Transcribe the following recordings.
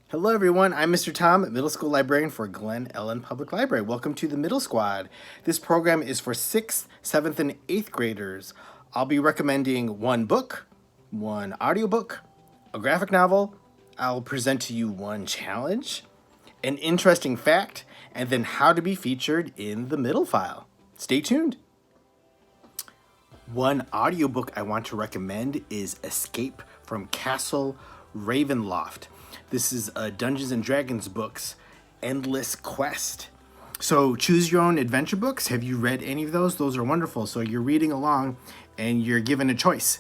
Hello everyone, I'm Mr. Tom, middle school librarian for Glen Ellen Public Library. Welcome to the Middle Squad. This program is for 6th, 7th, and 8th graders. I'll be recommending one book, one audiobook, a graphic novel. I'll present to you one challenge, an interesting fact, and then how to be featured in the middle file. Stay tuned. One audiobook I want to recommend is Escape from Castle Ravenloft. This is a Dungeons and Dragons book's Endless Quest. So choose your own adventure books. Have you read any of those? Those are wonderful. So you're reading along and you're given a choice.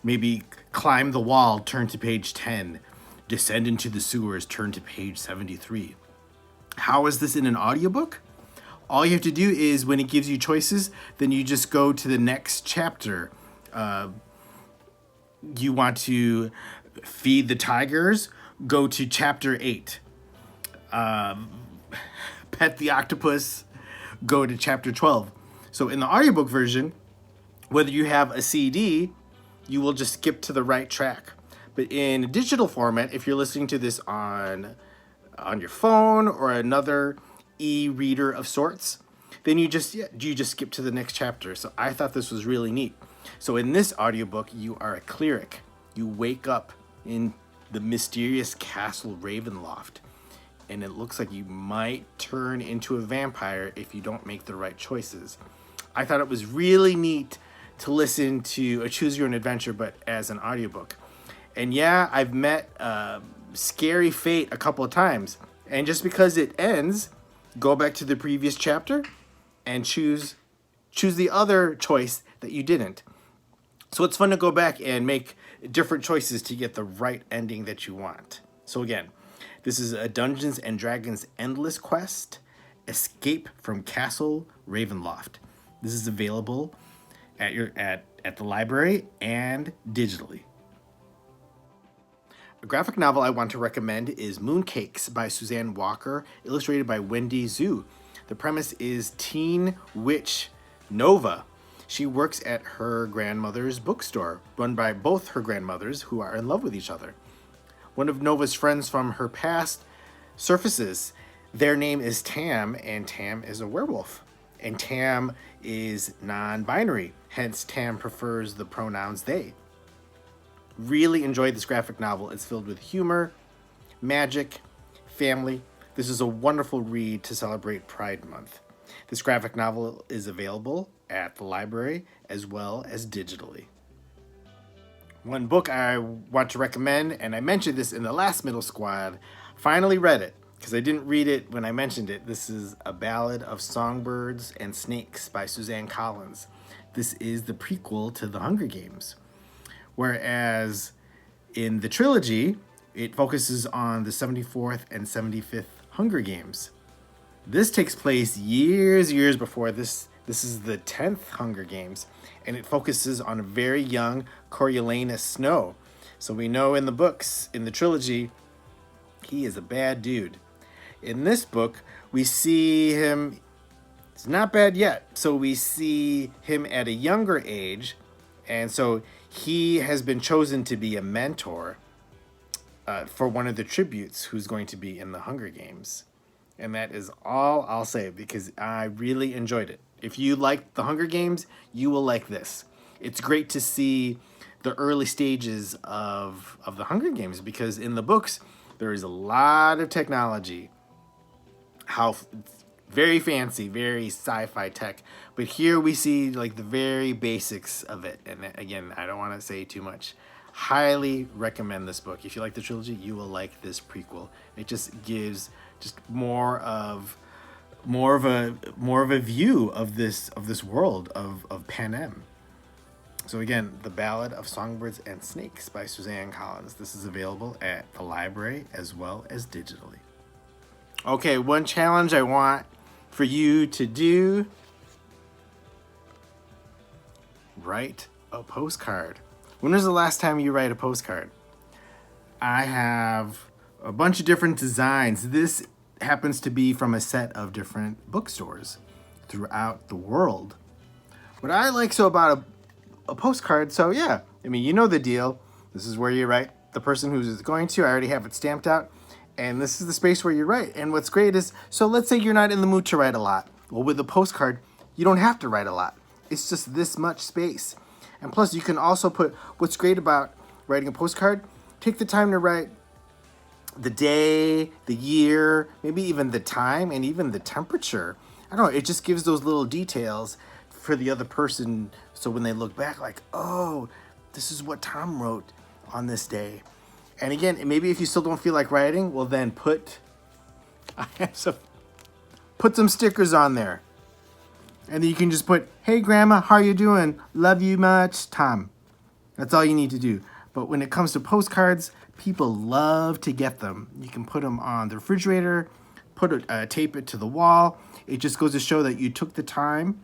Maybe climb the wall, turn to page 10. Descend into the sewers, turn to page 73. How is this in an audiobook? All you have to do is when it gives you choices, then you just go to the next chapter. You want to feed the tigers? Go to chapter 8. Pet the octopus? Go to chapter 12. So in the audiobook version, whether you have a CD, you will just skip to the right track. But in digital format, if you're listening to this on your phone or another e-reader of sorts, then you just skip to the next chapter. So I thought this was really neat. So in this audiobook, you are a cleric. You wake up in the mysterious castle Ravenloft, and it looks like you might turn into a vampire if you don't make the right choices. I thought it was really neat to listen to a Choose Your Own Adventure, but as an audiobook. And yeah, I've met Scary Fate a couple of times, and just because it ends, go back to the previous chapter and choose the other choice that you didn't. So it's fun to go back and make different choices to get the right ending that you want. So again, this is a Dungeons and Dragons Endless Quest, Escape from Castle Ravenloft. This is available at the library and digitally. A graphic novel I want to recommend is Mooncakes by Suzanne Walker, illustrated by Wendy Zhu. The premise is teen witch Nova. She works at her grandmother's bookstore, run by both her grandmothers who are in love with each other. One of Nova's friends from her past surfaces. Their name is Tam, and Tam is a werewolf. And Tam is non-binary, hence Tam prefers the pronouns they. Really enjoyed this graphic novel. It's filled with humor, magic, family. This is a wonderful read to celebrate Pride Month. This graphic novel is available at the library as well as digitally. One book I want to recommend, and I mentioned this in the last Middle Squad, finally read it because I didn't read it when I mentioned it. This is A Ballad of Songbirds and Snakes by Suzanne Collins. This is the prequel to The Hunger Games. Whereas in the trilogy, it focuses on the 74th and 75th Hunger Games. This takes place years before this. This is the 10th Hunger Games, and it focuses on a very young Coriolanus Snow. So we know in the books, in the trilogy, he is a bad dude. In this book, we see him, it's not bad yet. So we see him at a younger age, and so he has been chosen to be a mentor for one of the tributes who's going to be in the Hunger Games. And that is all I'll say because I really enjoyed it. If you like the Hunger Games, you will like this. It's great to see the early stages of the Hunger Games because in the books, there is a lot of technology. Very fancy, very sci-fi tech. But here we see like the very basics of it. And again, I don't want to say too much. Highly recommend this book. If you like the trilogy, you will like this prequel. It just gives just more of a view of this world of Panem. So again, The Ballad of Songbirds and Snakes by Suzanne Collins. This is available at the library as well as digitally. Okay, one challenge I want for you to do: write a postcard. When was the last time you write a postcard? I have a bunch of different designs. This happens to be from a set of different bookstores throughout the world. What I like so about a postcard, so yeah, I mean, you know the deal. This is where you write the person who's going to. I already have it stamped out. And this is the space where you write. And what's great is, so let's say you're not in the mood to write a lot. Well, with a postcard, you don't have to write a lot. It's just this much space. And plus, you can also put, what's great about writing a postcard, take the time to write the day, the year, maybe even the time, and even the temperature. I don't know, it just gives those little details for the other person, so when they look back, like, oh, this is what Tom wrote on this day. And again, maybe if you still don't feel like writing, well then put some stickers on there. And then you can just put, hey grandma, how you doing? Love you much, Tom. That's all you need to do. But when it comes to postcards, people love to get them. You can put them on the refrigerator, tape it to the wall. It just goes to show that you took the time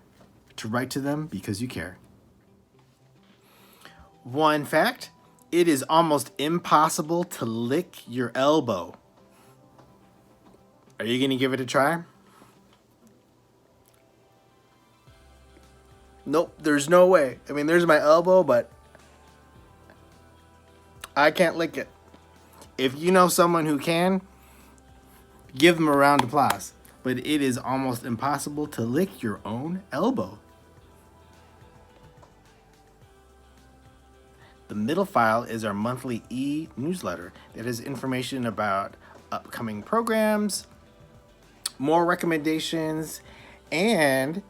to write to them because you care. One fact, it is almost impossible to lick your elbow. Are you going to give it a try? Nope, there's no way. I mean, there's my elbow, but I can't lick it. If you know someone who can, give them a round of applause. But it is almost impossible to lick your own elbow. The middle file is our monthly e-newsletter that has information about upcoming programs, more recommendations, and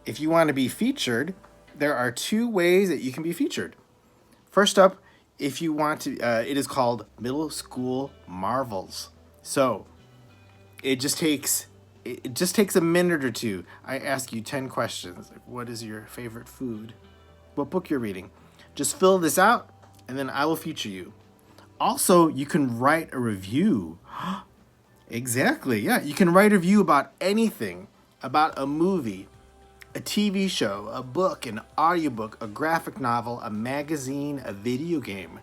if you want to be featured, there are 2 ways that you can be featured. First up, if you want to, it is called Middle School Marvels. So it just takes a minute or 2. I ask you 10 questions. Like, what is your favorite food? What book you're reading? Just fill this out, and then I will feature you. Also, you can write a review. Exactly, yeah. You can write a review about anything, about a movie, a TV show, a book, an audiobook, a graphic novel, a magazine, a video game.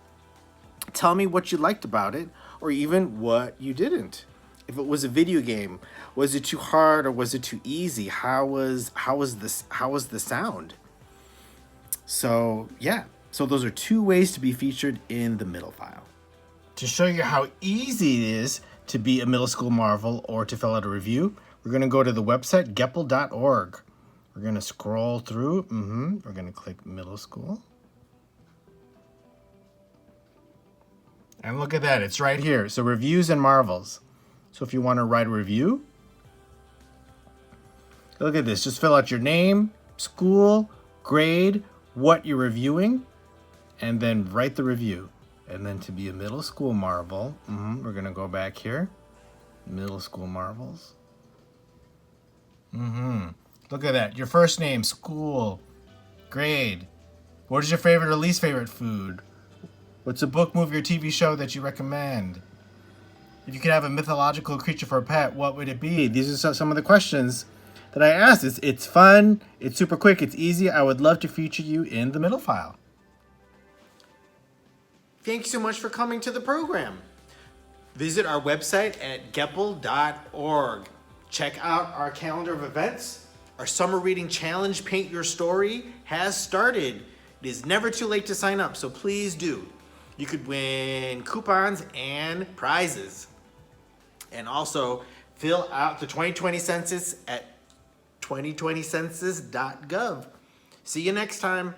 Tell me what you liked about it, or even what you didn't. If it was a video game, was it too hard or was it too easy? How was the sound? So yeah, so those are 2 ways to be featured in the middle file. To show you how easy it is to be a middle school marvel or to fill out a review, we're going to go to the website geppel.org. We're going to scroll through. We're going to click middle school. And look at that, it's right here. So reviews and marvels. So if you want to write a review, look at this. Just fill out your name, school, grade, what you're reviewing, and then write the review. And then to be a middle school marvel, we're going to go back here. Middle school marvels. Look at that. Your first name, school, grade. What is your favorite or least favorite food? What's a book, movie, or TV show that you recommend? If you could have a mythological creature for a pet, what would it be? These are some of the questions that I asked. It's fun. It's super quick. It's easy. I would love to feature you in the middle file. Thank you so much for coming to the program. Visit our website at geppel.org. Check out our calendar of events. Our summer reading challenge, Paint Your Story, has started. It is never too late to sign up, so please do. You could win coupons and prizes. And also fill out the 2020 census at 2020census.gov. See you next time.